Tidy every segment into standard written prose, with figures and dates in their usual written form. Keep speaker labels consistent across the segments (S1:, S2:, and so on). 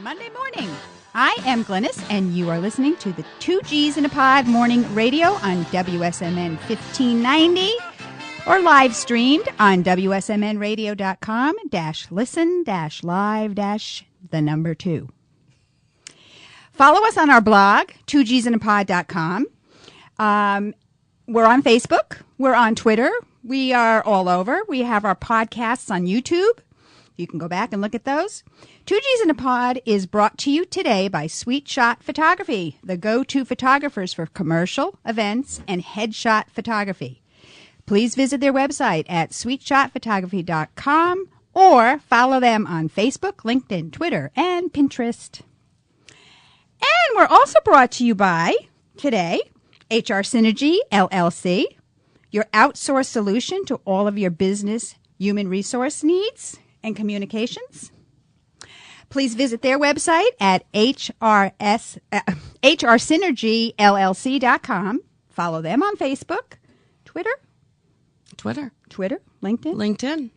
S1: Monday morning. I am Glynis, and you are listening to the 2 G's in a Pod morning radio on WSMN 1590 or live streamed on WSMNradio.com-listen-live-2. Follow us on our blog, 2gsinapod.com. We're on Facebook. We're on Twitter. We are all over. We have our podcasts on YouTube. You can go back and look at those. 2 G's in a Pod is brought to you today by Sweet Shot Photography, the go-to photographers for commercial, events, and headshot photography. Please visit their website at sweetshotphotography.com or follow them on Facebook, LinkedIn, Twitter, and Pinterest. And we're also brought to you by, today, HR Synergy, LLC, your outsourced solution to all of your business human resource needs and communications. Please visit their website at hrsynergyllc.com. Follow them on Facebook, Twitter, LinkedIn.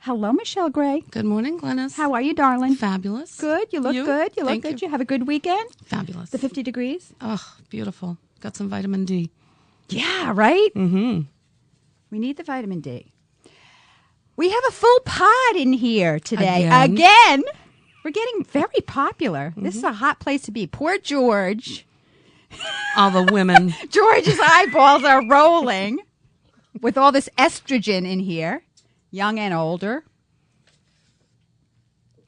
S1: Hello, Michelle Gray.
S2: Good morning, Glynis.
S1: How are you, darling?
S2: Fabulous.
S1: Good. You look good. You look
S2: Thank
S1: good.
S2: you.
S1: You have a good weekend?
S2: Fabulous.
S1: The 50 degrees?
S2: Oh, beautiful. Got some vitamin D.
S1: Yeah, right?
S2: Mm-hmm.
S1: We need the vitamin D. We have a full pod in here today.
S2: Again.
S1: We're getting very popular. Mm-hmm. This is a hot place to be. Poor George.
S2: All the women.
S1: George's eyeballs are rolling with all this estrogen in here. Young and older.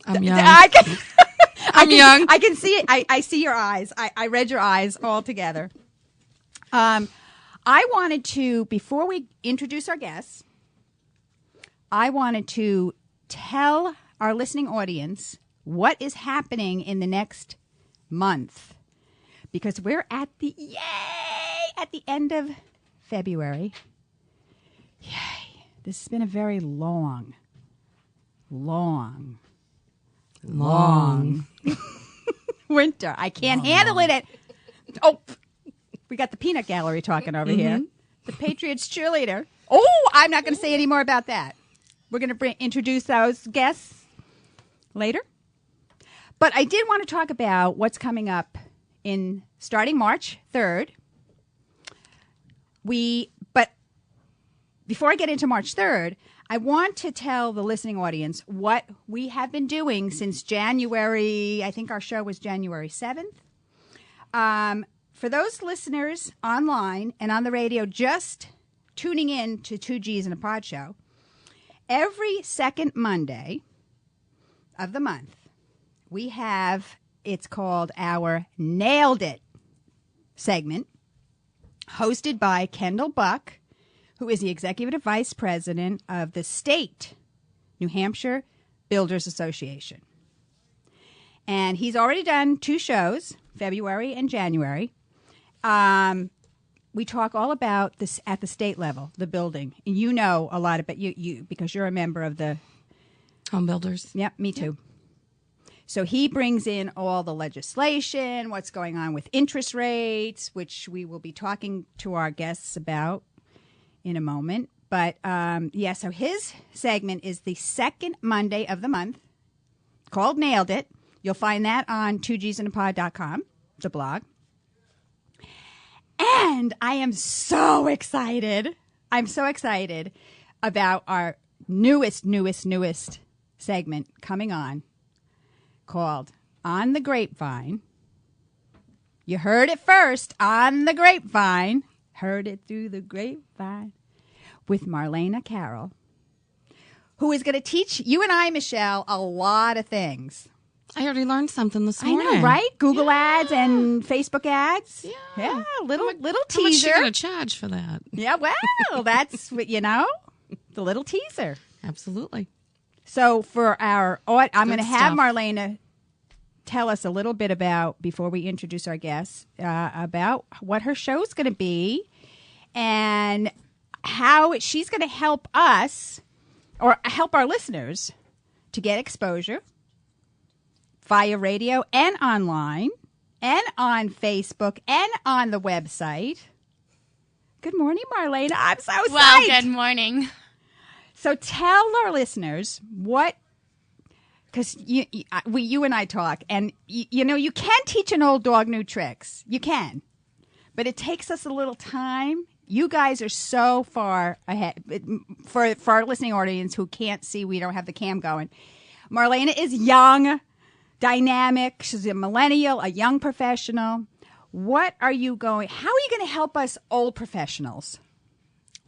S2: I'm young.
S1: I'm
S2: young.
S1: I can see it. I see your eyes. I read your eyes all together. I wanted to, before we introduce our guests, I wanted to tell our listening audience what is happening in the next month, because we're at the end of February. Yay. This has been a very long winter. I can't handle it. Oh, we got the peanut gallery talking over here. The Patriots cheerleader. Oh, I'm not going to say any more about that. We're going to introduce those guests later. But I did want to talk about what's coming up in starting March 3rd. But before I get into March 3rd, I want to tell the listening audience what we have been doing since January. I think our show was January 7th. For those listeners online and on the radio just tuning in to 2 G's in a Pod show, every second Monday of the month, we have, it's called our Nailed It segment, hosted by Kendall Buck, who is the Executive Vice President of the State New Hampshire Builders Association. And he's already done 2 shows, February and January. We talk all about this at the state level, the building. And you know a lot about you because you're a member of the
S2: Home builders.
S1: Yep, me too. So he brings in all the legislation, what's going on with interest rates, which we will be talking to our guests about in a moment. But, so his segment is the second Monday of the month, called Nailed It. You'll find that on 2gsinapod.com, the blog. And I am so excited. I'm so excited about our newest segment coming on, called On the Grapevine. You heard it first, On the Grapevine. Heard it through the grapevine. With Marlena Carroll, who is going to teach you and I, Michelle, a lot of things.
S2: I already learned something this morning.
S1: I know, right? Google ads and Facebook ads.
S2: Yeah.
S1: Little
S2: How much
S1: teaser.
S2: you going to charge for that?
S1: Yeah, well, that's what, the little teaser.
S2: Absolutely.
S1: So for I'm going to have
S2: stuff.
S1: Marlena tell us a little bit about, before we introduce our guests, about what her show's going to be and how she's going to help us or help our listeners to get exposure via radio and online and on Facebook and on the website. Good morning, Marlena. I'm so excited.
S3: Well, good morning.
S1: So tell our listeners because you and I talk, and you can teach an old dog new tricks. You can, but it takes us a little time. You guys are so far ahead. For our listening audience who can't see, we don't have the cam going. Marlena is young, dynamic. She's a millennial, a young professional. How are you going to help us old professionals?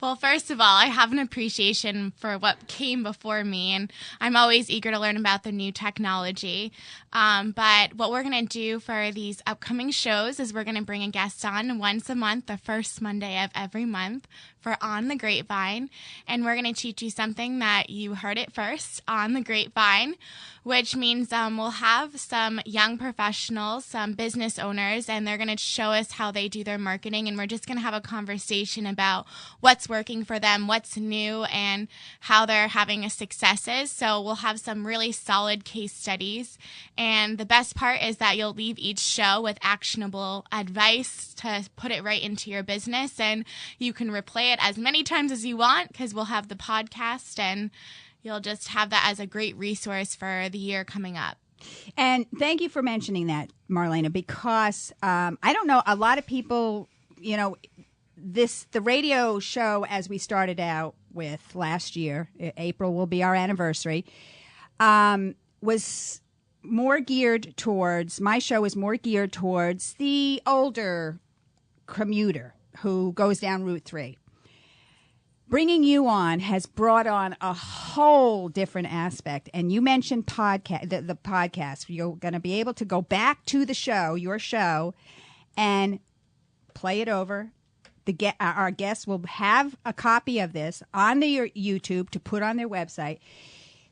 S3: Well, first of all, I have an appreciation for what came before me, and I'm always eager to learn about the new technology. But what we're going to do for these upcoming shows is we're going to bring a guest on once a month, the first Monday of every month, for On the Grapevine. And we're going to teach you something that you heard it first, on the grapevine, which means we'll have some young professionals, some business owners, and they're going to show us how they do their marketing. And we're just going to have a conversation about what's working for them, what's new, and how they're having successes. So we'll have some really solid case studies. And the best part is that you'll leave each show with actionable advice to put it right into your business. And you can replay it as many times as you want because we'll have the podcast, and you'll just have that as a great resource for the year coming up.
S1: And thank you for mentioning that, Marlena, because I don't know, a lot of people, the radio show, as we started out with last year, April will be our anniversary, was more geared towards, my show is more geared towards the older commuter who goes down Route 3. Bringing you on has brought on a whole different aspect. And you mentioned the podcast. You're going to be able to go back to the show, your show, and play it over. Our guests will have a copy of this on their YouTube to put on their website.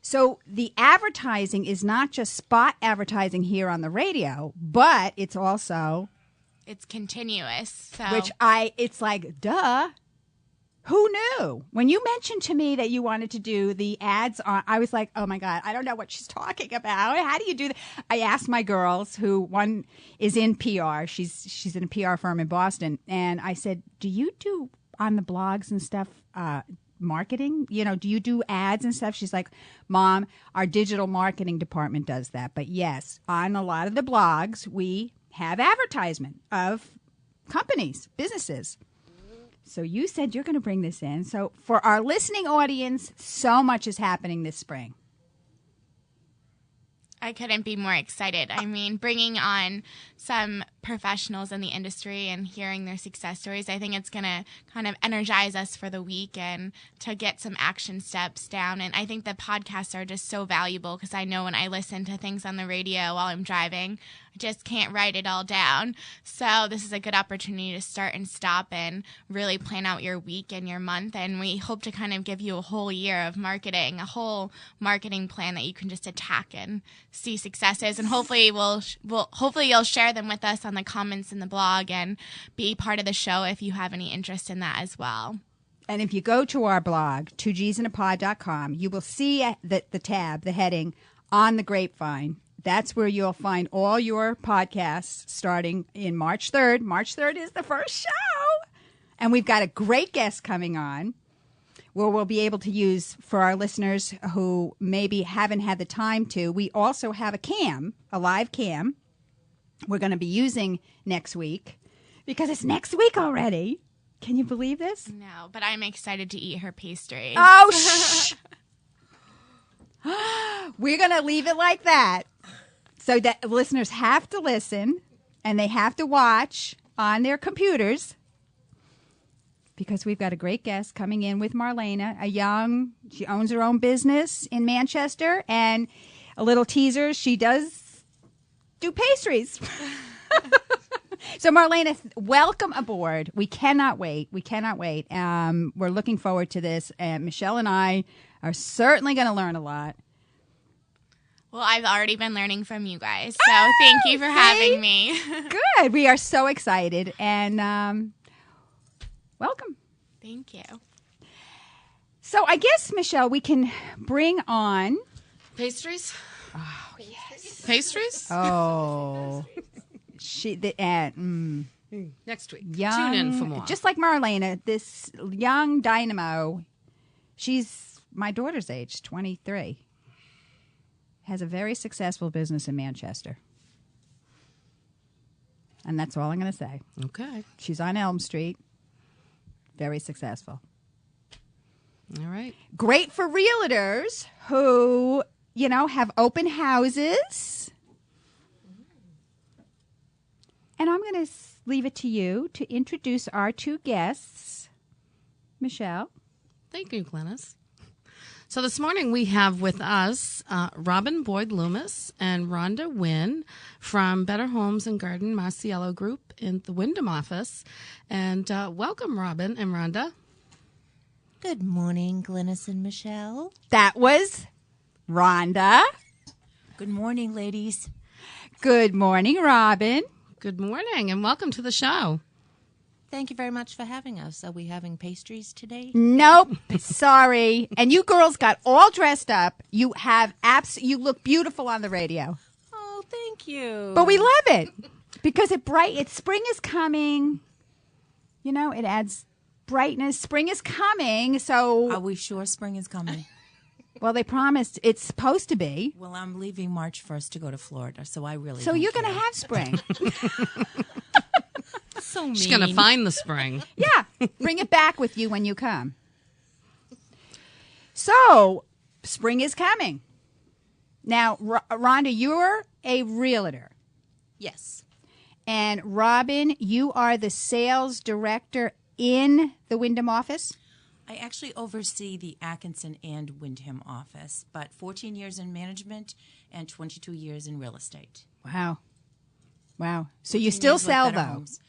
S1: So the advertising is not just spot advertising here on the radio, but it's also...
S3: It's continuous. So.
S1: It's like, duh. Who knew? When you mentioned to me that you wanted to do the ads on, I was like, oh my God, I don't know what she's talking about. How do you do that? I asked my girls, who one is in PR. She's in a PR firm in Boston. And I said, do you do on the blogs and stuff, marketing? Do you do ads and stuff? She's like, Mom, our digital marketing department does that. But yes, on a lot of the blogs, we have advertisement of companies, businesses. So you said you're going to bring this in. So for our listening audience, so much is happening this spring.
S3: I couldn't be more excited. I mean, bringing on some professionals in the industry and hearing their success stories, I think it's going to kind of energize us for the week and to get some action steps down. And I think the podcasts are just so valuable because I know when I listen to things on the radio while I'm driving, I just can't write it all down. So this is a good opportunity to start and stop and really plan out your week and your month. And we hope to kind of give you a whole year of marketing, a whole marketing plan that you can just attack and see successes. And hopefully you'll share them with us on the comments in the blog and be part of the show if you have any interest in that as well.
S1: And if you go to our blog, 2gsinapod.com, you will see the tab, the heading, On the Grapevine. That's where you'll find all your podcasts starting in March 3rd. March 3rd is the first show. And we've got a great guest coming on where we'll be able to use, for our listeners who maybe haven't had the time to, we also have a live cam we're going to be using next week because it's next week already. Can you believe this?
S3: No, but I'm excited to eat her pastries.
S1: Oh, shh. We're going to leave it like that so that listeners have to listen and they have to watch on their computers because we've got a great guest coming in with Marlena, she owns her own business in Manchester, and a little teaser, she does do pastries. So Marlena, welcome aboard. We cannot wait. We're looking forward to this. And Michelle and I are certainly going to learn a lot.
S3: Well, I've already been learning from you guys. So thank you for having me.
S1: Good. We are so excited. And welcome.
S3: Thank you.
S1: So I guess, Michelle, we can bring on...
S2: Pastries?
S1: Oh, yes.
S2: Pastries?
S1: Oh.
S2: Next week.
S1: Young,
S2: Tune in for more.
S1: Just like Marlena, this young dynamo, she's my daughter's age, 23. has a very successful business in Manchester. And that's all I'm going to say.
S2: Okay.
S1: She's on Elm Street. Very successful.
S2: All right.
S1: Great for realtors who, have open houses. And I'm going to leave it to you to introduce our two guests. Michelle.
S2: Thank you, Glynis. So this morning we have with us Robyn Boyd Loomis and Rhonda Winn from Better Homes and Garden Marciello Group in the Wyndham office. And welcome, Robyn and Rhonda.
S4: Good morning, Glynis and Michelle.
S1: That was Rhonda.
S4: Good morning, ladies.
S1: Good morning, Robyn.
S2: Good morning and welcome to the show.
S4: Thank you very much for having us. Are we having pastries today?
S1: Nope. Sorry. And you girls got all dressed up. You have you look beautiful on the radio.
S4: Oh, thank you.
S1: But we love it because spring is coming. It adds brightness. Spring is coming. So
S4: are we sure spring is coming?
S1: Well, they promised it's supposed to be.
S4: Well, I'm leaving March 1st to go to Florida, so I really
S1: So
S4: don't
S1: you're going to
S4: care.
S1: have spring.
S4: So mean.
S2: She's going to find the spring.
S1: Yeah. Bring it back with you when you come. So, spring is coming. Now, Rhonda, you're a realtor.
S4: Yes.
S1: And Robyn, you are the sales director in the Wyndham office?
S4: I actually oversee the Atkinson and Wyndham office, but 14 years in management and 22 years in real estate.
S1: Wow. So you
S4: 14
S1: still
S4: years with
S1: sell,
S4: Better
S1: though?
S4: Homes.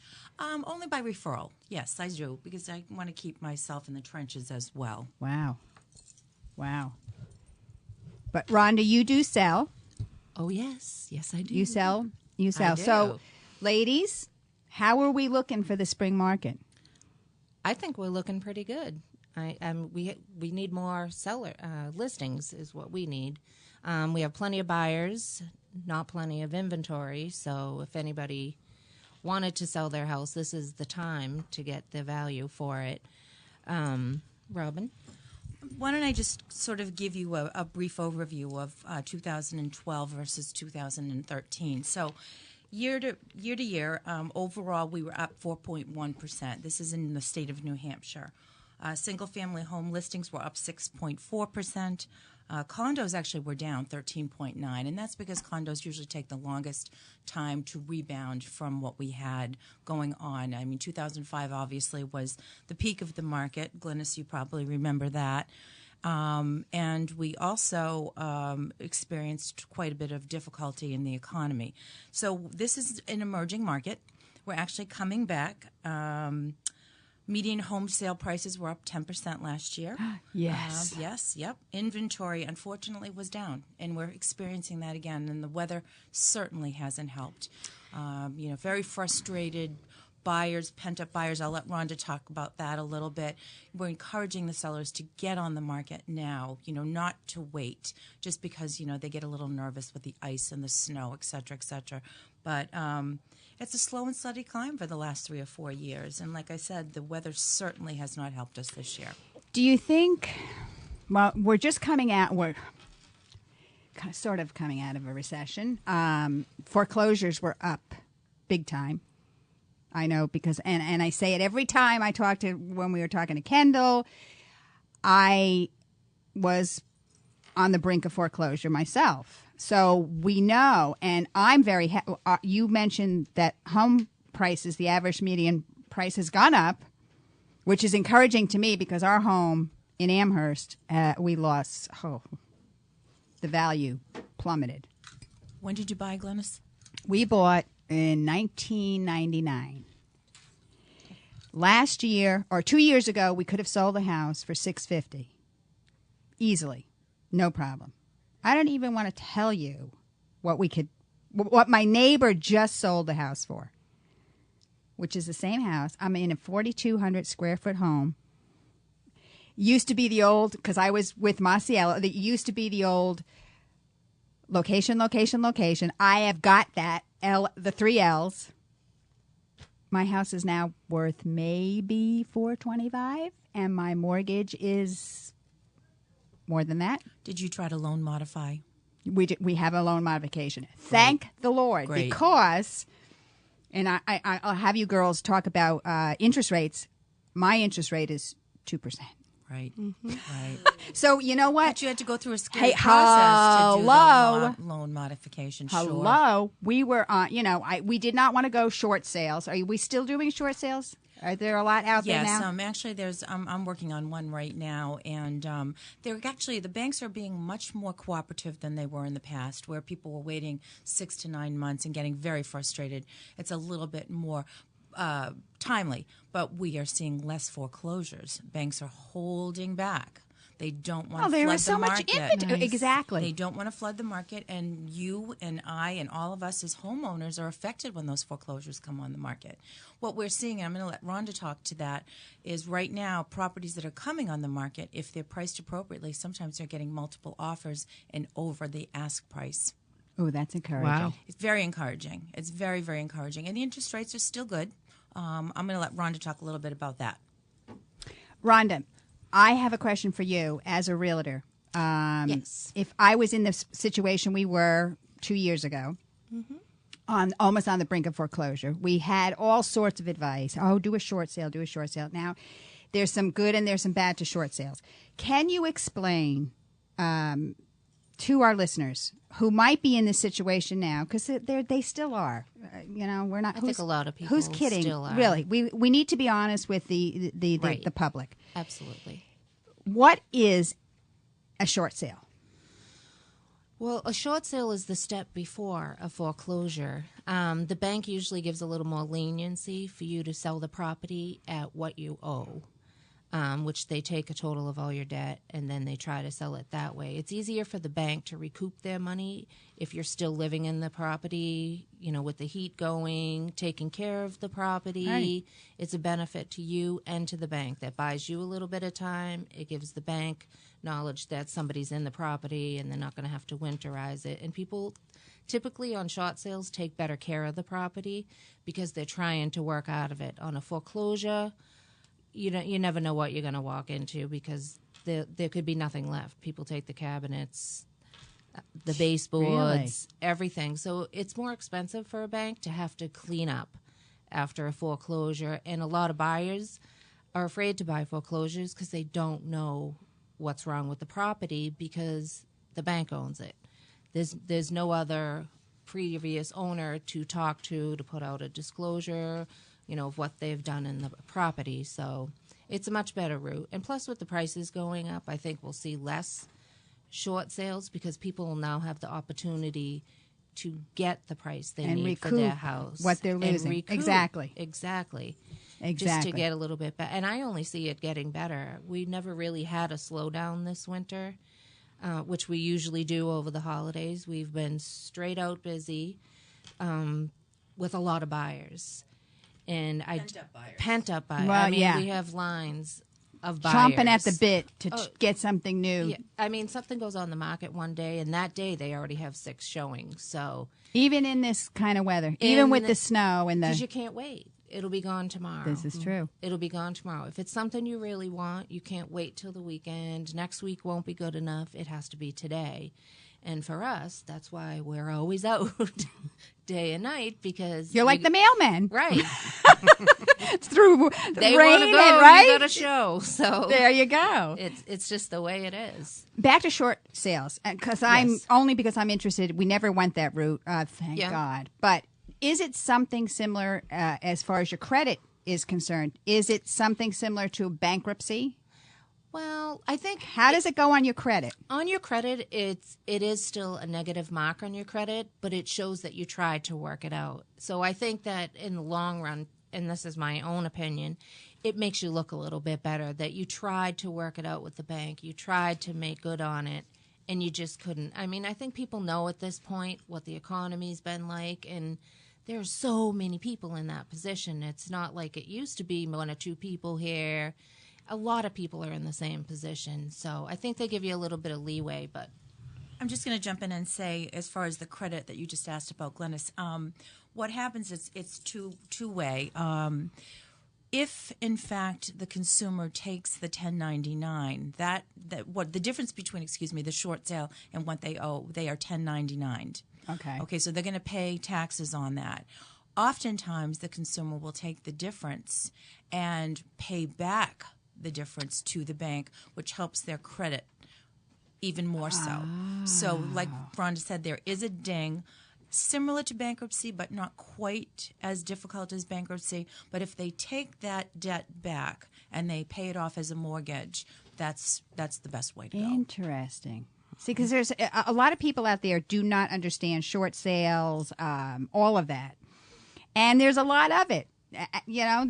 S4: Only by referral. Yes, I do, because I want to keep myself in the trenches as well.
S1: Wow. But Rhonda, you do sell.
S4: Oh, yes. Yes, I do.
S1: You sell.
S4: I do.
S1: So, ladies, how are we looking for the spring market?
S5: I think we're looking pretty good. We need more seller listings is what we need. We have plenty of buyers, not plenty of inventory. So if anybody wanted to sell their house, this is the time to get the value for it. Robyn?
S4: Why don't I just sort of give you a brief overview of 2012 versus 2013. So year to year, overall, we were up 4.1%. This is in the state of New Hampshire. Single-family home listings were up 6.4%. Condos actually were down 13.9%, and that's because condos usually take the longest time to rebound from what we had going on. I mean, 2005 obviously was the peak of the market. Glynis, you probably remember that. And we also experienced quite a bit of difficulty in the economy. So this is an emerging market. We're actually coming back. Median home sale prices were up 10% last year.
S1: Yes.
S4: Yep. Inventory, unfortunately, was down, and we're experiencing that again, and the weather certainly hasn't helped. Very frustrated buyers, pent-up buyers. I'll let Rhonda talk about that a little bit. We're encouraging the sellers to get on the market now, not to wait just because, they get a little nervous with the ice and the snow, et cetera, et cetera. But it's a slow and steady climb for the last 3 or 4 years. And like I said, the weather certainly has not helped us this year.
S1: Do you think, we're just we're sort of coming out of a recession. Foreclosures were up big time. I know because, and I say it every time when we were talking to Kendall, I was on the brink of foreclosure myself. So we know, and I'm very, you mentioned that home prices, the average median price has gone up, which is encouraging to me because our home in Amherst, we lost, the value plummeted.
S4: When did you buy, Glynis?
S1: We bought in 1999. Last year, or 2 years ago, we could have sold the house for $650. Easily. No problem. I don't even want to tell you what my neighbor just sold the house for, which is the same house. I'm in a 4,200 square foot home. Used to be the old, because I was with Marciello, it used to be the old location. I have got that, the 3 L's. My house is now worth maybe $425, and my mortgage is more than that.
S4: Did you try to loan modify?
S1: We have a loan modification. Thank the Lord.
S4: Great.
S1: Because, and I'll have you girls talk about interest rates. My interest rate is 2%.
S4: Right. Right.
S1: So you know what?
S4: But you had to go through a scary
S1: Hey,
S4: process to do
S1: hello.
S4: the loan modification.
S1: Hello. We were we did not want to go short sales. Are we still doing short sales? Are there a lot out there now?
S4: Yes, actually, there's. I'm working on one right now, and the banks are being much more cooperative than they were in the past, where people were waiting 6 to 9 months and getting very frustrated. It's a little bit more timely, but we are seeing less foreclosures. Banks are holding back. They don't want to
S1: there
S4: flood
S1: is so
S4: the
S1: much
S4: market.
S1: inventory. Exactly.
S4: They don't want to flood the market, and you and I and all of us as homeowners are affected when those foreclosures come on the market. What we're seeing, and I'm going to let Rhonda talk to that, is right now properties that are coming on the market, if they're priced appropriately, sometimes they're getting multiple offers and over the ask price.
S1: Oh, that's encouraging.
S2: Wow.
S4: It's very encouraging. It's very, very encouraging. And the interest rates are still good. I'm going to let Rhonda talk a little bit about that.
S1: Rhonda, I have a question for you as a realtor.
S5: Yes.
S1: If I was in the situation we were 2 years ago, almost on the brink of foreclosure, we had all sorts of advice. Oh, do a short sale, do a short sale. Now, there's some good and there's some bad to short sales. Can you explain to our listeners who might be in this situation now, because they still are. We're not.
S5: I think a lot of people
S1: who's kidding.
S5: still are.
S1: Really, we need to be honest with the
S5: Right.
S1: public.
S5: Absolutely.
S1: What is a short sale?
S5: Well, a short sale is the step before a foreclosure. The bank usually gives a little more leniency for you to sell the property at what you owe, which they take a total of all your debt and then they try to sell it that way. It's easier for the bank to recoup their money if you're still living in the property, with the heat going, taking care of the property.
S1: Right.
S5: It's a benefit to you and to the bank. That buys you a little bit of time. It gives the bank knowledge that somebody's in the property and they're not going to have to winterize it. And people typically on short sales take better care of the property because they're trying to work out of it. On a foreclosure, you never know what you're going to walk into because there could be nothing left. People take the cabinets, the baseboards, everything. So it's more expensive for a bank to have to clean up after a foreclosure. And a lot of buyers are afraid to buy foreclosures because they don't know what's wrong with the property because the bank owns it. There's no other previous owner to talk to put out a disclosure, of what they've done in the property. So it's a much better route. And plus with the prices going up, I think we'll see less short sales because people will now have the opportunity to get the price they
S1: And
S5: need for
S1: recoup
S5: their house.
S1: what they're
S5: And
S1: losing.
S5: recoup.
S1: Exactly.
S5: Just to get a little bit better. And I only see it getting better. We never really had a slowdown this winter, which we usually do over the holidays. We've been straight out busy with a lot of buyers. And pent-up buyers.
S1: Well,
S5: we have lines of buyers.
S1: Chomping at the bit to get something new.
S5: Yeah. Something goes on the market one day, and that day they already have 6 showings. So
S1: Even in this kind of weather, even with the snow and
S5: because
S1: the...
S5: you can't wait. It'll be gone tomorrow.
S1: This is true.
S5: It'll be gone tomorrow. If it's something you really want, you can't wait till the weekend. Next week won't be good enough. It has to be today. And for us, that's why we're always out day and night because...
S1: You're like the mailman.
S5: Right.
S1: It's through
S5: They
S1: rain
S5: want to go,
S1: and right?
S5: you got to show. So
S1: There you go.
S5: it's just the way it is.
S1: Back to short sales, because
S5: Yes.
S1: because I'm interested. We never went that route, thank
S5: Yeah.
S1: God. But is it something similar as far as your credit is concerned? Is it something similar to bankruptcy?
S5: Well, I think
S1: How does it go on your credit?
S5: on your credit, it is still a negative mark on your credit, but it shows that you tried to work it out. So I think that in the long run, and this is my own opinion, it makes you look a little bit better that you tried to work it out with the bank. You tried to make good on it, and you just couldn't. I mean, I think people know at this point what the economy's been like, and there are so many people in that position. It's not like it used to be 1 or 2 people here. A lot of people are in the same position. So I think they give you a little bit of leeway, but
S4: I'm just going to jump in and say, as far as the credit that you just asked about, Glynis, what happens is it's two-way. if in fact the consumer takes the 1099, that what the difference between the short sale and what they owe, they are 1099'd. Okay, so they're going to pay taxes on that. Oftentimes the consumer will take the difference and pay back the difference to the bank, which helps their credit even more so. So like Rhonda said, there is a ding similar to bankruptcy, but not quite as difficult as bankruptcy. But if they take that debt back and they pay it off as a mortgage, that's the best way to go.
S1: Interesting. See, because there's a lot of people out there do not understand short sales, all of that, and there's a lot of it. You know,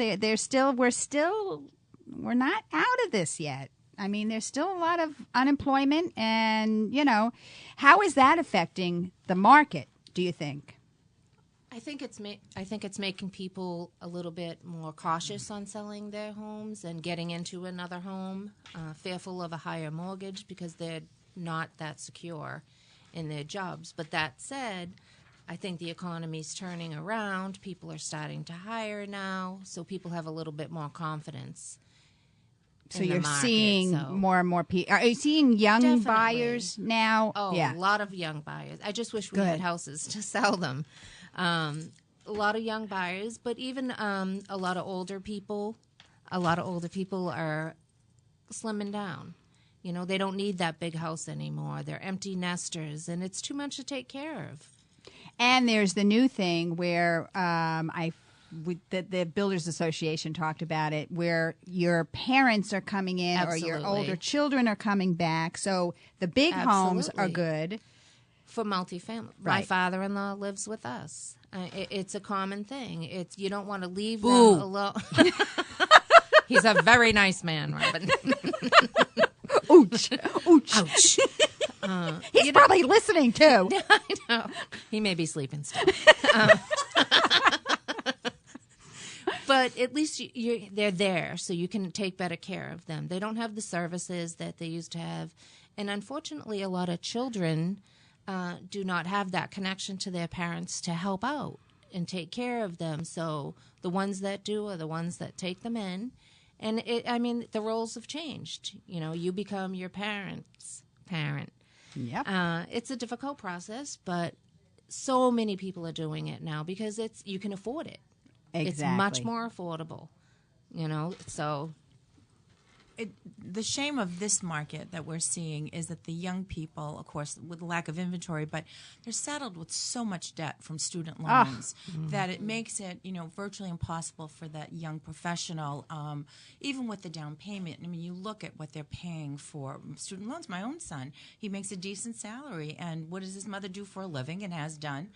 S1: we're not out of this yet. I mean, there's still a lot of unemployment, and you know, how is that affecting the market? Do you think?
S5: I think it's making people a little bit more cautious on selling their homes and getting into another home, fearful of a higher mortgage because they're not that secure in their jobs. But that said, I think the economy's turning around. People are starting to hire now, so people have a little bit more confidence.
S1: So you're seeing more and more people. Are you seeing young buyers now?
S5: Oh,
S1: yeah.
S5: A lot of young buyers. I just wish we had houses to sell them. A lot of young buyers, but even a lot of older people. A lot of older people are slimming down. You know, they don't need that big house anymore. They're empty nesters, and it's too much to take care of.
S1: And there's the new thing where the Builders Association talked about it, where your parents are coming in
S5: Absolutely.
S1: or your older children are coming back. So the big homes are good.
S5: For multifamily.
S1: Right.
S5: My father-in-law lives with us. It's a common thing. You don't want to leave them alone. He's a very nice man, Robyn.
S1: Ouch. Ouch.
S5: Ouch.
S1: He's probably listening, too.
S5: I know. He may be sleeping still. But at least they're there, so you can take better care of them. They don't have the services that they used to have. And unfortunately, a lot of children do not have that connection to their parents to help out and take care of them. So the ones that do are the ones that take them in. And, the roles have changed. You know, you become your parent's parent.
S1: Yep.
S5: It's a difficult process, but so many people are doing it now because you can afford it.
S1: Exactly.
S5: It's much more affordable, you know, so.
S4: The shame of this market that we're seeing is that the young people, of course, with lack of inventory, but they're saddled with so much debt from student loans that it makes it, virtually impossible for that young professional, even with the down payment. I mean, you look at what they're paying for student loans. My own son, he makes a decent salary, and what does his mother do for a living and has done?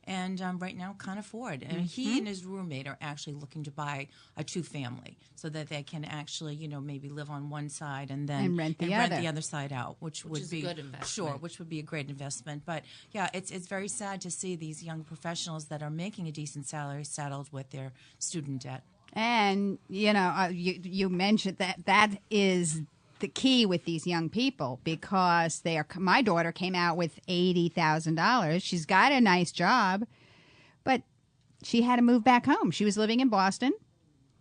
S4: And right now can't afford. And he and his roommate are actually looking to buy a two-family so that they can actually, maybe live on one side and then
S1: rent the
S4: other side out, which would
S5: is
S4: be
S5: a good investment.
S4: Sure, which would be a great investment. But yeah, it's very sad to see these young professionals that are making a decent salary saddled with their student debt.
S1: And you mentioned that is the key with these young people, because my daughter came out with $80,000. She's got a nice job, but she had to move back home. She was living in Boston.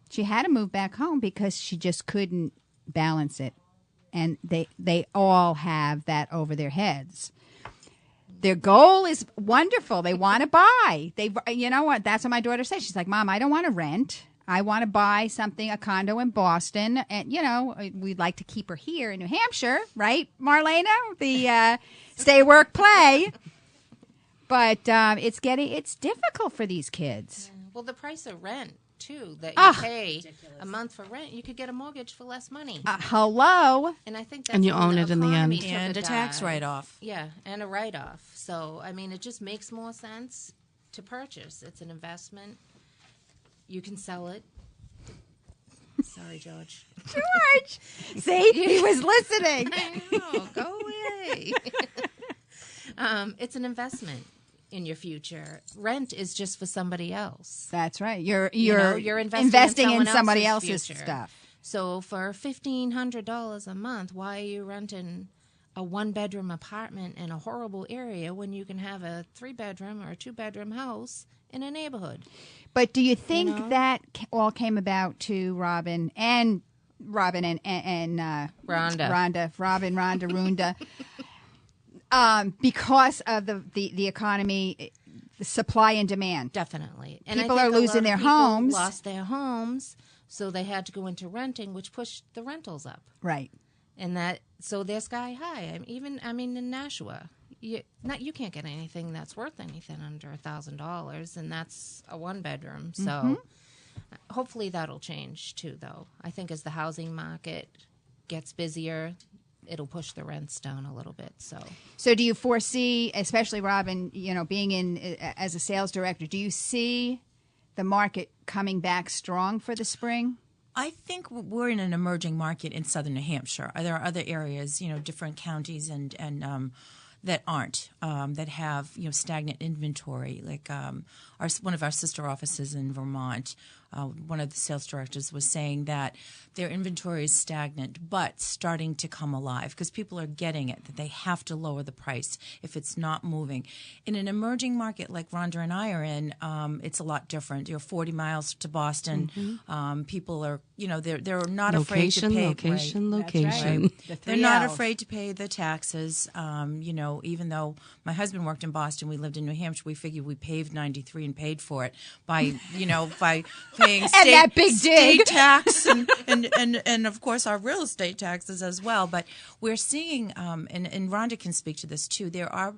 S1: She had to move back home because she just couldn't balance it. And they all have that over their heads. Their goal is wonderful. They want to buy. You know what? That's what my daughter says. She's like, Mom, I don't want to rent. I want to buy a condo in Boston. And, we'd like to keep her here in New Hampshire, right, Marlena? The stay, work, play. But it's difficult for these kids.
S5: Well, the price of rent, too, that you pay a month for rent, you could get a mortgage for less money.
S1: Hello.
S5: And I think that's
S2: and you
S5: when
S2: own it in the end.
S5: took
S4: And a tax
S5: dive.
S4: write-off.
S5: Yeah, and a write-off. So, it just makes more sense to purchase. It's an investment. You can sell it. Sorry, George.
S1: George. See, he was listening.
S5: I know. Go away. It's an investment in your future. Rent is just for somebody else.
S1: That's right. You're
S5: investing
S1: in
S5: in
S1: somebody
S5: else's
S1: else's
S5: future.
S1: stuff.
S5: So for $1,500 a month, why are you renting a 1-bedroom apartment in a horrible area when you can have a 3-bedroom or a 2-bedroom house in a neighborhood.
S1: But do you think
S5: You know?
S1: that all came about to Robyn and Rhonda, because of the economy, the supply and demand?
S5: Definitely.
S1: People
S5: I
S1: are
S5: think a
S1: losing
S5: lot of
S1: their
S5: people
S1: homes.
S5: lost their homes, so they had to go into renting, which pushed the rentals up.
S1: Right.
S5: And so they're sky high. In Nashua, you can't get anything that's worth anything under $1,000, and that's a 1-bedroom. So hopefully that'll change too, though. I think as the housing market gets busier, it'll push the rents down a little bit. So
S1: do you foresee, especially Robyn, being in as a sales director, do you see the market coming back strong for the spring?
S4: I think we're in an emerging market in southern New Hampshire. There are other areas, different counties and that aren't, that have, stagnant inventory. Like one of our sister offices in Vermont, one of the sales directors was saying that their inventory is stagnant, but starting to come alive because people are getting it, that they have to lower the price if it's not moving. In an emerging market like Rhonda and I are in, it's a lot different. You're 40 miles to Boston. People are, they're not afraid to pay.
S2: Location.
S4: They're not afraid to pay the taxes. Even though my husband worked in Boston, we lived in New Hampshire, we figured we paved 93 and paid for it by paying state tax and of course our real estate taxes as well. But we're seeing, and Rhonda can speak to this too, there are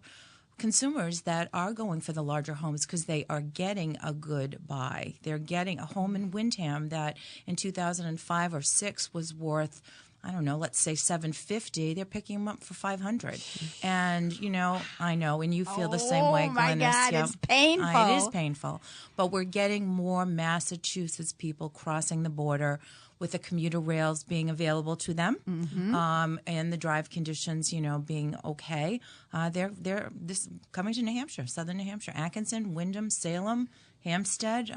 S4: consumers that are going for the larger homes because they are getting a good buy. They're getting a home in Windham that in 2005 or 6 was worth, I don't know, let's say $750. They're picking them up for $500. And, I know, and you feel the same way, Glynis.
S1: Oh, my God, it's painful.
S4: It is painful. But we're getting more Massachusetts people crossing the border with the commuter rails being available to them, and the drive conditions, being okay. They're coming to New Hampshire, southern New Hampshire, Atkinson, Windham, Salem, Hampstead,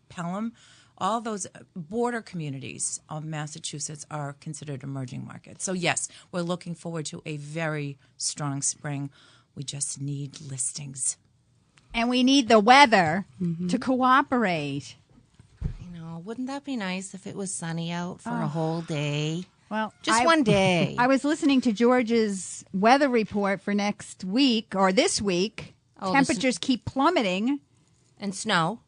S4: Pelham. All those border communities of Massachusetts are considered emerging markets. So, yes, we're looking forward to a very strong spring. We just need listings.
S1: And we need the weather to cooperate.
S5: Wouldn't that be nice if it was sunny out for a whole day?
S1: Well,
S5: just one day.
S1: I was listening to George's weather report for next week or this week. Temperatures keep plummeting.
S5: And snow.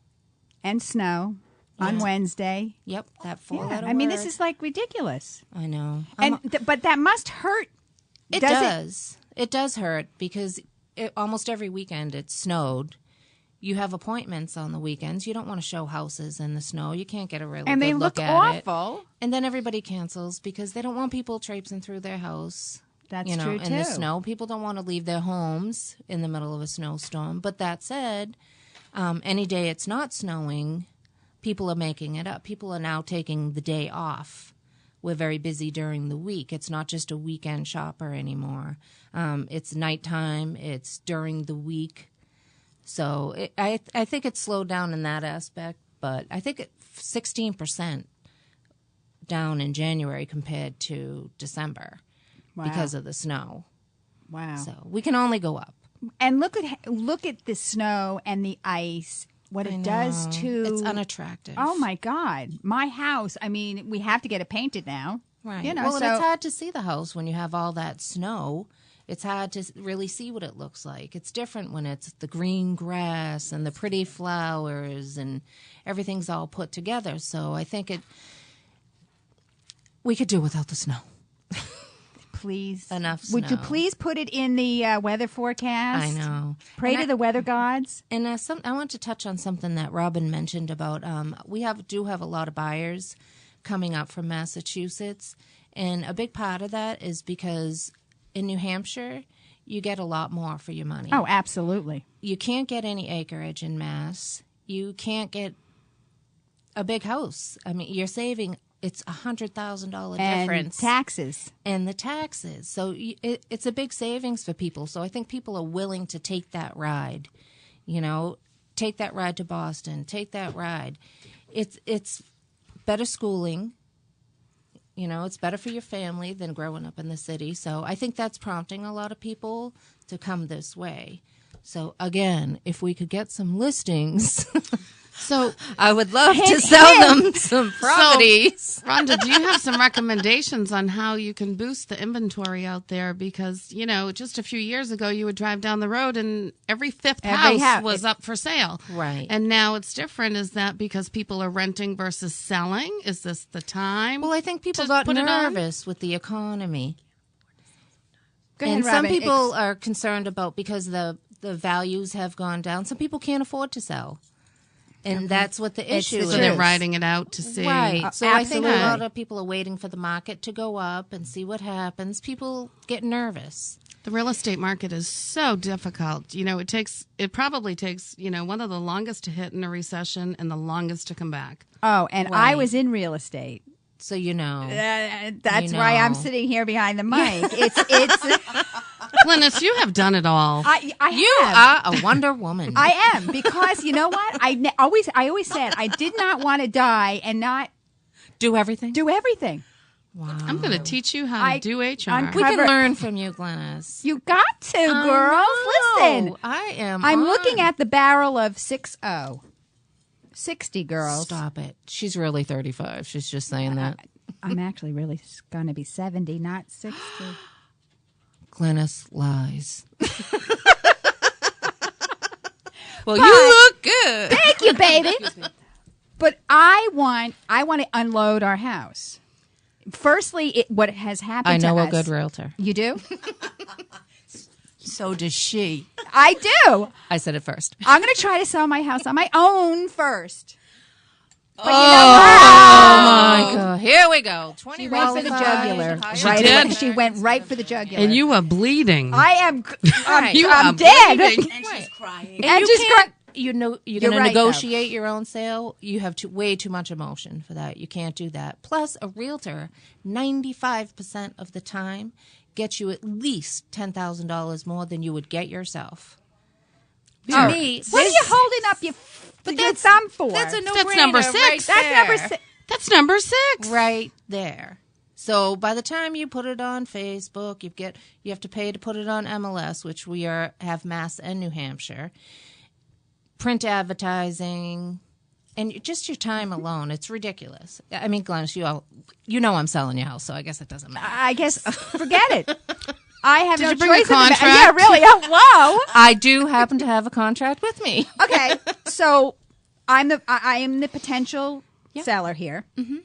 S1: And snow on Wednesday.
S5: Yep, that 4-letter
S1: I mean,
S5: word.
S1: this is like ridiculous.
S5: I know.
S1: But that must hurt.
S5: It does. It does hurt because almost every weekend it snowed. You have appointments on the weekends. You don't want to show houses in the snow. You can't get a really good look at it.
S1: And they look awful.
S5: And then everybody cancels because they don't want people traipsing through their house.
S1: That's true, too.
S5: In the snow. People don't want to leave their homes in the middle of a snowstorm. But that said, any day it's not snowing, people are making it up. People are now taking the day off. We're very busy during the week. It's not just a weekend shopper anymore. It's nighttime. It's during the week. So I think it's slowed down in that aspect, but I think 16% down in January compared to December because of the snow.
S1: Wow.
S5: So we can only go up.
S1: And look at the snow and the ice. What it does to...
S5: It's unattractive.
S1: Oh, my God. My house, I mean, we have to get it painted now.
S5: Right.
S1: And
S5: it's hard to see the house when you have all that snow. It's hard to really see what it looks like. It's different when it's the green grass and the pretty flowers and everything's all put together. So I think we could do without the snow.
S1: Please.
S5: Enough snow.
S1: Would you please put it in the weather forecast?
S5: I know.
S1: Pray to the weather gods.
S5: And I want to touch on something that Robyn mentioned about we do have a lot of buyers coming up from Massachusetts. And a big part of that is because in New Hampshire, you get a lot more for your money.
S1: Oh, absolutely.
S5: You can't get any acreage in Mass. You can't get a big house. I mean, you're saving, it's $100,000 difference.
S1: Taxes.
S5: And the taxes. So it's a big savings for people. So I think people are willing to take that ride. Take that ride to Boston. Take that ride. It's better schooling. You know, it's better for your family than growing up in the city. So I think that's prompting a lot of people to come this way. So again, if we could get some listings,
S2: So,
S5: I would love to sell them some properties.
S2: So, Rhonda, do you have some recommendations on how you can boost the inventory out there? Because, you know, just a few years ago, you would drive down the road and every fifth house was up for sale.
S5: Right.
S2: And now it's different. Is that because people are renting versus selling? Is this the time?
S5: Well, I think people got nervous with the economy.
S1: Go ahead,
S5: And
S1: Robyn.
S5: some people are concerned about because the values have gone down. Some people can't afford to sell. And that's what the issue is.
S2: So they're riding it out to see.
S5: Right. So I think a
S1: Absolutely.
S5: lot of people are waiting for the market to go up and see what happens. People get nervous.
S2: The real estate market is so difficult. You know, it probably takes, you know, one of the longest to hit in a recession and the longest to come back.
S1: Oh, and I was in real estate.
S5: So you know.
S1: That's why I'm sitting here behind the mic. It's
S2: Glynis, you have done it all.
S5: You are a Wonder Woman.
S1: I am, because you know what? I always said I did not want to die and not
S5: do everything.
S1: do everything.
S5: Wow.
S2: I'm going to teach you how to do HR.
S5: We can learn from you, Glynis.
S1: You got to, girls. Listen, I'm looking at the barrel of 60 girls.
S5: Stop it. She's really 35. She's just saying that.
S1: I'm actually really going to be 70, not 60.
S5: Glynis lies. Well, you look good.
S1: Thank you, baby. But I want to unload our house. Firstly, what has happened to us.
S5: I know a good realtor.
S1: You do?
S4: So does she.
S1: I do.
S5: I said it first.
S1: I'm going to try to sell my house on my own first. But you know
S5: Oh, my God. Here we go.
S1: She went for the jugular.
S2: She
S1: Right
S2: did.
S1: away. She went right for the jugular.
S2: And you were bleeding.
S1: I am.
S2: You
S1: I'm
S2: are
S1: dead.
S2: bleeding.
S4: And she's crying.
S5: And
S1: And
S5: you
S1: just
S5: can't, you're going to
S1: right,
S5: negotiate your own sale. You have way too much emotion for that. You can't do that. Plus, a realtor, 95% of the time, gets you at least $10,000 more than you would get yourself. To me,
S1: What are you holding up your thumb for?
S5: that's a no-brainer.
S2: That's number 6.
S5: Right
S1: That's
S5: there.
S1: number 6.
S2: That's number 6.
S5: Right there. So by the time you put it on Facebook, you have to pay to put it on MLS, which we have Mass and New Hampshire. Print advertising, and just your time alone, it's ridiculous. I mean, Glynis, you know I'm selling your house, so I guess it doesn't matter.
S1: I guess forget it. I have
S2: Did
S1: no
S2: you bring a
S1: choice in the matter.
S2: contract?
S1: Yeah, really. Oh,
S5: I do happen to have a contract with me.
S1: whoa. Okay, so I am the potential seller here. Mm-hmm.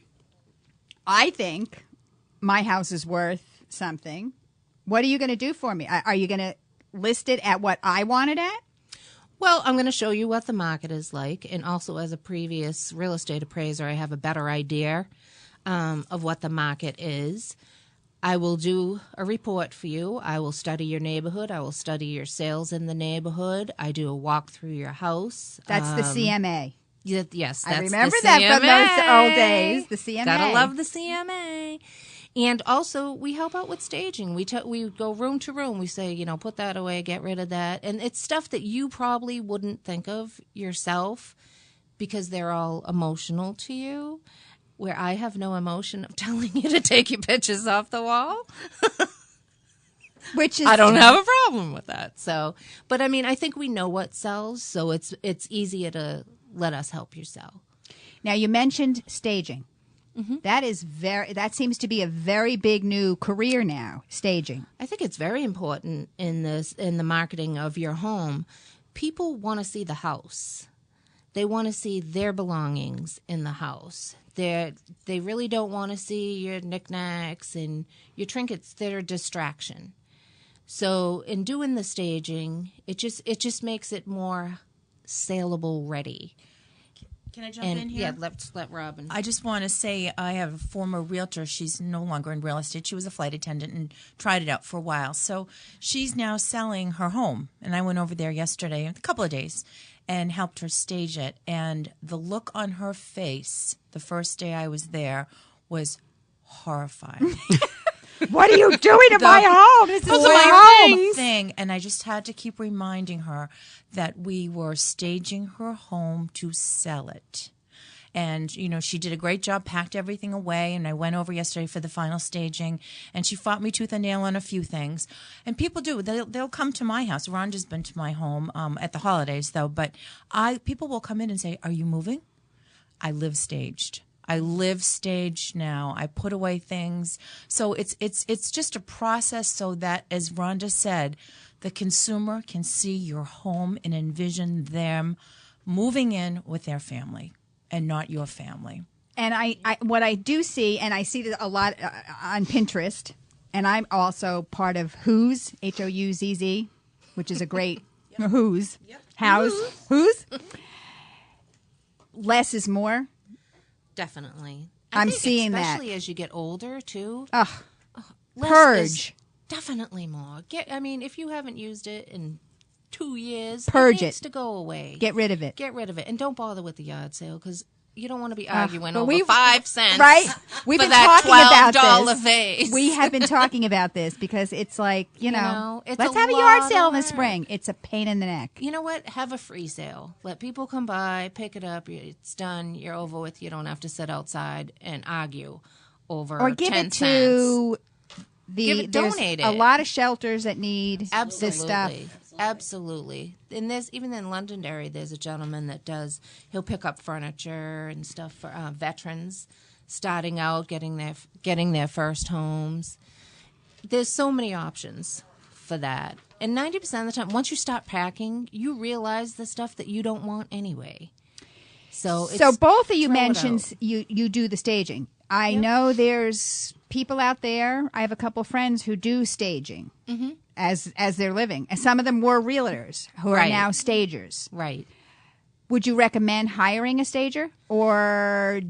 S1: I think my house is worth something. What are you going to do for me? Are you going to list it at what I want it at?
S5: Well, I'm going to show you what the market is like, and also as a previous real estate appraiser, I have a better idea of what the market is. I will do a report for you. I will study your neighborhood. I will study your sales in the neighborhood. I do a walk through your house.
S1: That's the CMA.
S5: Yes, that's
S1: I remember
S5: the
S1: that from
S5: CMA.
S1: those old days. The CMA.
S5: Gotta love the CMA. And also, we help out with staging. We go room to room. We say, put that away, get rid of that. And it's stuff that you probably wouldn't think of yourself because they're all emotional to you, where I have no emotion of telling you to take your pictures off the wall.
S1: Which is
S5: I don't have a problem with that. So, but I mean, I think we know what sells, so it's easier to let us help you sell.
S1: Now, you mentioned staging.
S5: Mm-hmm.
S1: That seems to be a very big new career now, staging.
S5: I think it's very important in the marketing of your home. People want to see the house. They want to see their belongings in the house. They really don't want to see your knickknacks and your trinkets that are distraction. So in doing the staging, it just makes it more saleable ready.
S4: Can I jump in here?
S5: Yeah, let's let Robyn.
S4: I just want to say I have a former realtor. She's no longer in real estate. She was a flight attendant and tried it out for a while. So she's now selling her home. And I went over there yesterday, a couple of days, and helped her stage it. And the look on her face the first day I was there was horrifying.
S1: What are you doing to my home? This is
S2: Those are
S1: my
S2: my
S1: home.
S2: things.
S4: thing. And I just had to keep reminding her that we were staging her home to sell it. And, she did a great job, packed everything away. And I went over yesterday for the final staging. And she fought me tooth and nail on a few things. And people do. They'll come to my house. Rhonda's been to my home at the holidays, though. But people will come in and say, "Are you moving?" I live staged. I live staged now. I put away things. So it's just a process so that, as Rhonda said, the consumer can see your home and envision them moving in with their family and not your family.
S1: And what I do see, and I see that a lot on Pinterest, and I'm also part of Who's, Houzz, which is a great Who's, house, Who's. Less is more.
S5: Definitely.
S1: I'm seeing that.
S5: Especially as you get older, too. Less
S1: Purge.
S5: is definitely more. If you haven't used it in 2 years,
S1: Purge
S5: it needs
S1: it.
S5: to go away.
S1: Get rid of it.
S5: Get rid of it. And don't bother with the yard sale, because you don't want to be arguing
S1: but
S5: over 5 cents.
S1: Right? We've
S5: for
S1: been
S5: that
S1: talking about
S5: $12
S1: this.
S5: vase.
S1: We have been talking about this because it's like,
S5: it's
S1: let's
S5: a
S1: have a yard
S5: lot
S1: sale
S5: of
S1: in the
S5: work.
S1: spring. It's a pain in the neck.
S5: You know what? Have a free sale. Let people come by, pick it up. It's done. You're over with. You don't have to sit outside and argue over
S1: Or give
S5: 10
S1: it
S5: cents.
S1: to there's
S5: donate
S1: a
S5: it.
S1: lot of shelters that need this
S5: Absolutely.
S1: stuff.
S5: Absolutely. And even in Londonderry, there's a gentleman that he'll pick up furniture and stuff for veterans starting out, getting their first homes. There's so many options for that. And 90% of the time, once you start packing, you realize the stuff that you don't want anyway. So
S1: both of you
S5: throw it
S1: mentioned
S5: out.
S1: you do the staging. I know there's people out there. I have a couple friends who do staging as they're living. And some of them were realtors who are
S5: Right.
S1: now stagers.
S5: Right.
S1: Would you recommend hiring a stager, or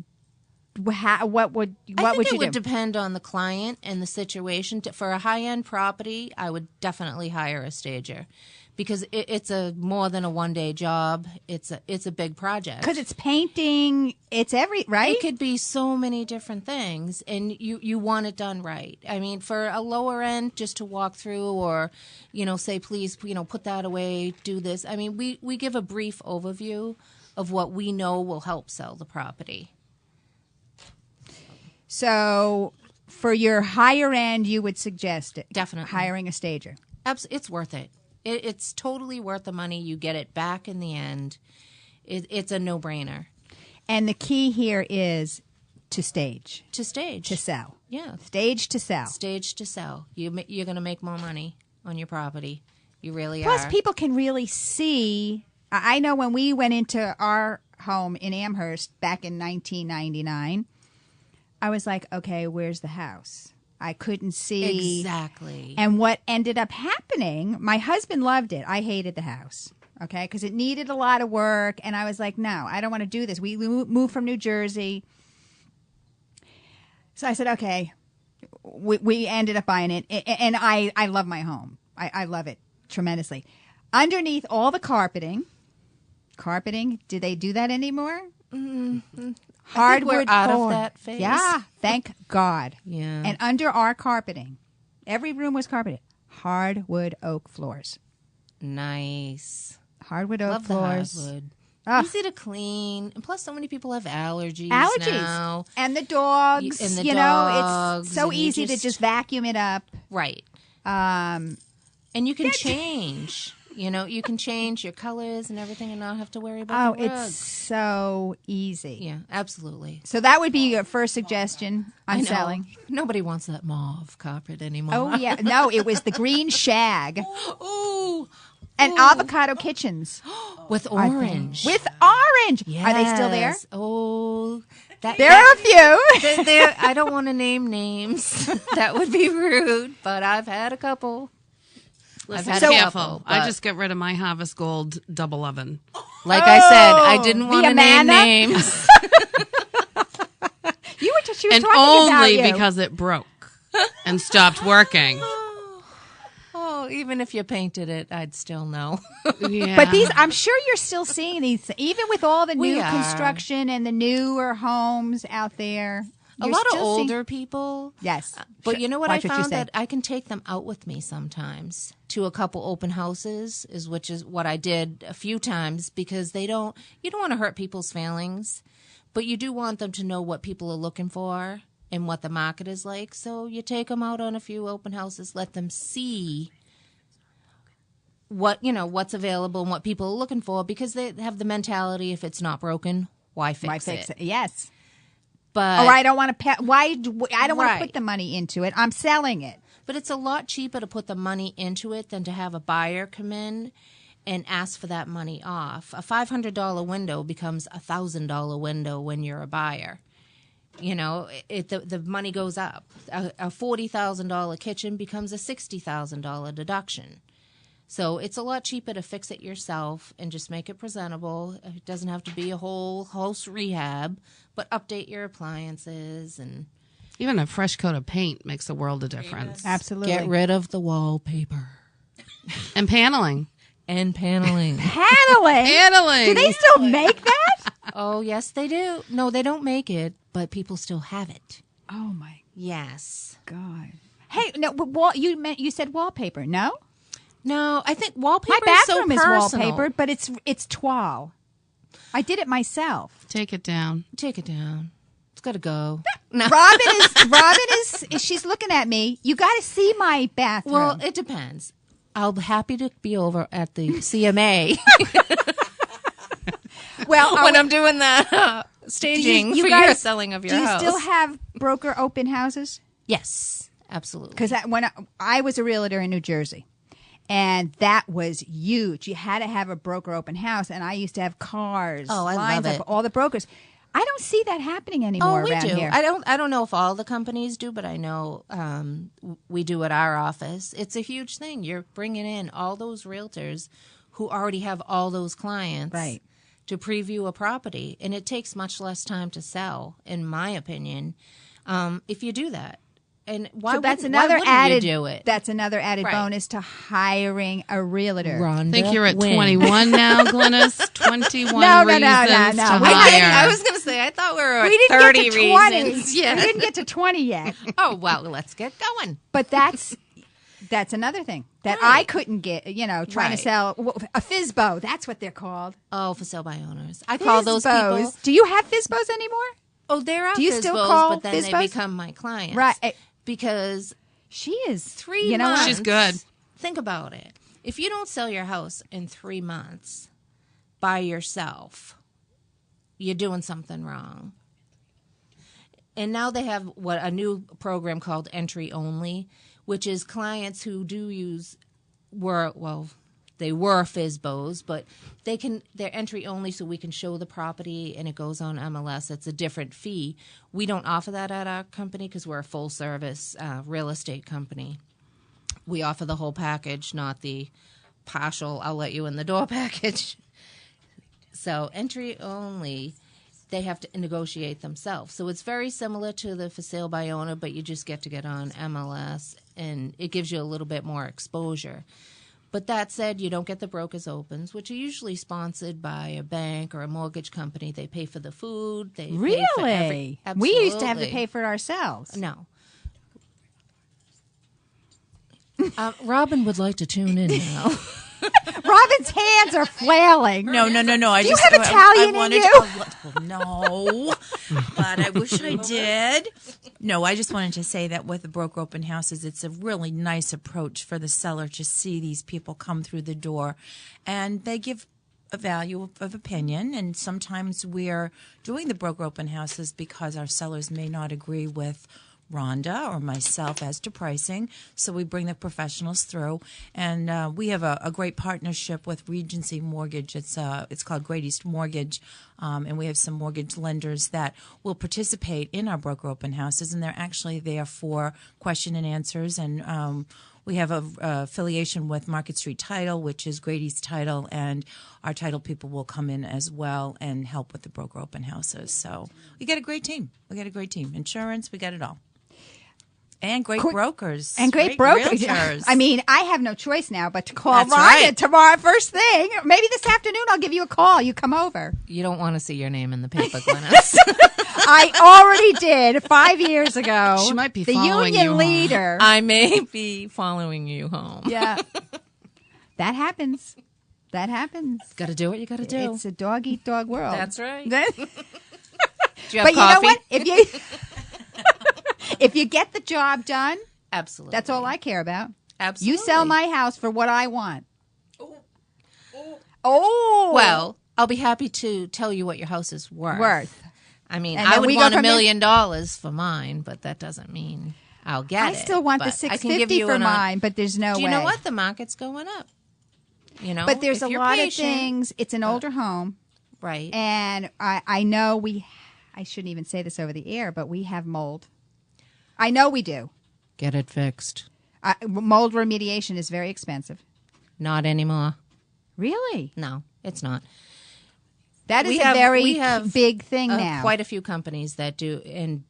S1: what would you
S5: I think it
S1: do?
S5: would depend on the client and the situation. For a high-end property, I would definitely hire a stager, because it's a more than a one-day job. It's a big project.
S1: Because it's painting, it's right?
S5: It could be so many different things, and you want it done right. I mean, for a lower end, just to walk through or, say, please, put that away, do this. I mean, we give a brief overview of what we know will help sell the property.
S1: So for your higher end, you would suggest it.
S5: Definitely.
S1: Hiring a stager.
S5: It's worth it. It's totally worth the money. You get it back in the end. It's a no-brainer.
S1: And the key here is to stage.
S5: To stage.
S1: To sell.
S5: Yeah.
S1: Stage to sell.
S5: Stage to sell. You're going to make more money on your property. You really
S1: Plus,
S5: are.
S1: people can really see. I know when we went into our home in Amherst back in 1999, I was like, okay, where's the house? I couldn't see.
S5: Exactly.
S1: And what ended up happening, my husband loved it. I hated the house, okay, because it needed a lot of work. And I was like, no, I don't want to do this. We moved from New Jersey. So I said, okay. We ended up buying it. And I love my home. I love it tremendously. Underneath all the carpeting, do they do that anymore?
S5: Mm-hmm.
S1: Hardwood
S5: we're out
S1: floor.
S5: of that phase.
S1: Yeah, thank God.
S5: Yeah.
S1: And under our carpeting, every room was carpeted. Hardwood oak floors.
S5: Nice.
S1: Hardwood oak
S5: Love
S1: floors.
S5: the hardwood.
S1: Ugh.
S5: Easy to clean. And plus, so many people have allergies
S1: Allergies.
S5: now.
S1: And the dogs.
S5: And the
S1: you know,
S5: dogs,
S1: it's so
S5: and you
S1: easy to just vacuum it up.
S5: Right.
S1: Um,
S5: And you can change. You can change your colors and everything and not have to worry about the rugs.
S1: it's so easy.
S5: Yeah, absolutely.
S1: So that would be your first suggestion
S5: I
S1: on
S5: know.
S1: selling.
S5: Nobody wants that mauve carpet anymore.
S1: Oh, yeah. No, it was the green shag
S5: Ooh.
S1: and
S5: Ooh.
S1: avocado kitchens.
S5: With orange.
S1: With orange. Are they still there?
S5: Yes. Oh.
S1: There are a few.
S5: I don't want to name names. That would be rude, but I've had a couple.
S2: Listen,
S5: I've had a
S2: careful.
S5: couple,
S2: I
S5: but-
S2: just get rid of my Harvest Gold double oven.
S5: Like I said, I didn't want
S1: the
S5: to name
S1: Amanda?
S5: names.
S1: She was
S2: And
S1: talking
S2: only
S1: about you.
S2: because it broke and stopped working.
S5: Oh, even if you painted it, I'd still know.
S2: Yeah.
S1: But I'm sure you're still seeing these, even with all the
S5: We
S1: new
S5: are.
S1: construction and the newer homes out there.
S5: A
S1: you're
S5: lot of
S1: still seeing-
S5: older people.
S1: Yes.
S5: But you know what
S1: Watch
S5: I
S1: what you
S5: found?
S1: say.
S5: That I can take them out with me sometimes to a couple open houses, which is what I did a few times, because you don't want to hurt people's feelings. But you do want them to know what people are looking for and what the market is like. So you take them out on a few open houses, let them see what's available and what people are looking for, because they have the mentality, if it's not broken, why fix it?
S1: Yes.
S5: But
S1: Or I don't want to I don't want to
S5: Right.
S1: put the money into it. I'm selling it.
S5: But it's a lot cheaper to put the money into it than to have a buyer come in and ask for that money off. A $500 window becomes a $1,000 window when you're a buyer. The money goes up. A $40,000 kitchen becomes a $60,000 deduction. So it's a lot cheaper to fix it yourself and just make it presentable. It doesn't have to be a whole house rehab, but update your appliances and
S2: Even a fresh coat of paint makes a world of difference.
S1: Absolutely.
S5: get rid of the wallpaper
S2: And paneling.
S5: and paneling.
S1: Paneling.
S2: Paneling.
S1: Do they still make that?
S5: Oh, yes, they do. No, they don't make it, but people still have it.
S1: Oh my
S5: Yes.
S1: God. Hey, no, but you said wallpaper, no?
S5: No, I think wallpaper
S1: My
S5: is so
S1: bathroom is
S5: personal.
S1: wallpapered, but it's toile. I did it myself.
S2: Take it down.
S5: Take it down. It's got to go. No.
S1: Robyn is she's looking at me. You got to see my bathroom.
S5: Well, it depends. I'll be happy to be over at the CMA
S1: well,
S5: when I'm doing the staging
S1: you
S5: for
S1: guys-
S5: your selling of your
S1: do you
S5: house.
S1: still have broker open houses?
S5: Yes, absolutely.
S1: Because when I was a realtor in New Jersey, and that was huge. You had to have a broker open house, and I used to have cars,
S5: Oh, I
S1: lines
S5: love
S1: of
S5: it.
S1: all the brokers. I don't see that happening anymore
S5: we
S1: around
S5: do.
S1: here.
S5: I don't know if all the companies do, but I know we do at our office. It's a huge thing. You're bringing in all those realtors who already have all those clients,
S1: Right.
S5: to preview a property, and it takes much less time to sell, in my opinion, if you do that. And why
S1: So that's
S5: wouldn't- why
S1: another
S5: wouldn't
S1: added.
S5: you do it?
S1: That's another added
S5: Right.
S1: bonus to hiring a realtor.
S5: Rhonda
S2: I think you're at
S5: Winn.
S2: 21 now, Glynis. 21
S1: No,
S2: reasons to
S5: I
S2: hire.
S5: was going to say, I thought we were at
S1: We didn't
S5: 30
S1: get to 20.
S5: reasons. Yeah.
S1: We didn't get to 20 yet.
S5: Oh, well, let's get going.
S1: But that's another thing that
S5: Right.
S1: I couldn't get. Trying to
S5: Right.
S1: sell a FSBO. That's what they're called.
S5: Oh, for sale by owners. I call those
S1: FSBOs.
S5: people.
S1: Do you have FSBOs anymore?
S5: Oh, there are
S1: Do you still
S5: FSBOs,
S1: call
S5: but then
S1: FSBOs?
S5: they become my clients.
S1: Right.
S5: Because
S1: She is
S5: 3
S1: you know
S5: months.
S1: what?
S2: She's good.
S5: Think about it. If you don't sell your house in 3 months by yourself, you're doing something wrong. And now they have a new program called Entry Only, which is clients who they were FSBOs, but they're entry only, so we can show the property and it goes on MLS. It's a different fee. We don't offer that at our company because we're a full service real estate company. We offer the whole package, not the partial, I'll let you in the door package. So entry only, they have to negotiate themselves. So it's very similar to the for sale by owner, but you just get on MLS, and it gives you a little bit more exposure. But that said, you don't get the brokers opens, which are usually sponsored by a bank or a mortgage company. They pay for the food. They pay for
S1: Really? We used to have to
S5: Absolutely.
S1: pay for it ourselves.
S5: No. Robyn would like to tune in now.
S1: Robyn's hands are flailing.
S4: No. I
S1: Do you
S4: just
S1: have Italian in
S4: wanted
S1: you?
S4: no, but I wish I did. No, I just wanted to say that with the broker open houses, it's a really nice approach for the seller to see these people come through the door, and they give a value of opinion. And sometimes we're doing the broker open houses because our sellers may not agree with Rhonda or myself as to pricing, so we bring the professionals through, and we have a great partnership with Regency Mortgage. It's called Great East Mortgage, and we have some mortgage lenders that will participate in our broker open houses, and they're actually there for question and answers. And we have a affiliation with Market Street Title, which is Great East Title, and our title people will come in as well and help with the broker open houses. So we got a great team. Insurance, we got it all. And great brokers.
S1: And great brokers.
S4: realtors.
S1: I mean, I have no choice now but to call
S4: That's
S1: Rhonda
S4: right.
S1: tomorrow first thing. Maybe this afternoon I'll give you a call. You come over.
S5: You don't want to see your name in the paper, Glynis.
S1: I already did 5 years ago.
S2: She might be
S1: the
S2: following
S1: union
S2: you home.
S1: leader.
S5: I may be following you home.
S1: Yeah. That happens. Got
S5: Got to do what you got to do.
S1: It's a dog eat dog world.
S5: That's right. Do you have
S1: But
S5: coffee?
S1: you know what? If you get the job done,
S5: Absolutely.
S1: that's all I care about.
S5: Absolutely.
S1: You sell my house for what I want. Oh.
S5: Well, I'll be happy to tell you what your house is worth. I mean,
S1: And
S5: I
S1: then
S5: would
S1: we go
S5: want $1
S1: from there.
S5: million for mine, but that doesn't mean I'll get
S1: I
S5: it.
S1: still want the
S5: But I can give
S1: $650
S5: you
S1: for
S5: an-
S1: mine, but there's no way.
S5: Do you know what? The market's going up. You know,
S1: But there's
S5: if
S1: a
S5: you're
S1: lot
S5: patient-
S1: of things. It's an older home.
S5: right?
S1: And I know I shouldn't even say this over the air, but we have mold. I know we do.
S5: Get it fixed.
S1: Mold remediation is very expensive.
S5: Not anymore.
S1: Really?
S5: No, it's not.
S1: That is
S5: We
S1: a
S5: have-
S1: very
S5: we have,
S1: big thing now.
S5: Quite a few companies that do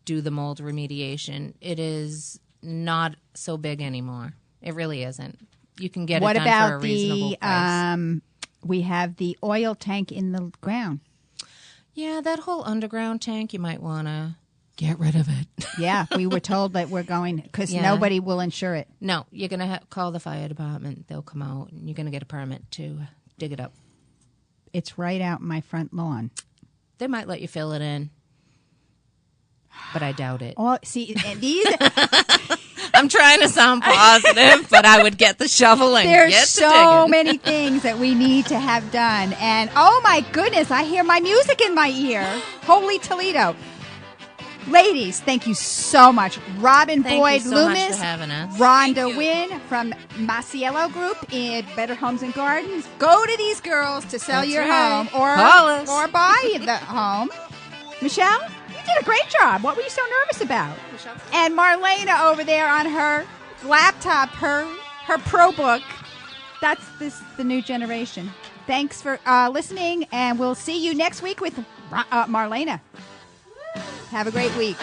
S5: the mold remediation. It is not so big anymore. It really isn't. You can get
S1: What
S5: it done
S1: about
S5: for a reasonable
S1: the
S5: price.
S1: we have the oil tank in the ground.
S5: Yeah, that whole underground tank, you might want to get rid of it.
S1: Yeah, we were told that we're going because
S5: Yeah.
S1: nobody will insure it.
S5: No, you're going to call the fire department. They'll come out, and you're going to get a permit to dig it up.
S1: It's right out in my front lawn.
S5: They might let you fill it in, but I doubt it.
S1: Oh, see, and these
S5: I'm trying to sound positive, but I would get the shovel and
S1: there's
S5: get to
S1: so
S5: digging.
S1: many things that we need to have done. And oh my goodness, I hear my music in my ear. Holy Toledo. Ladies, thank you so much. Robyn
S5: Thank
S1: Boyd
S5: you so much
S1: Loomis,
S5: for having us.
S1: Rhonda Winn from Maciello Group in Better Homes and Gardens. Go to these girls to sell
S5: That's
S1: your
S5: right.
S1: home or
S5: Call us.
S1: buy the home. Michelle, you did a great job. What were you so nervous about? And Marlena over there on her laptop, her ProBook. That's the new generation. Thanks for listening, and we'll see you next week with Marlena. Have a great week.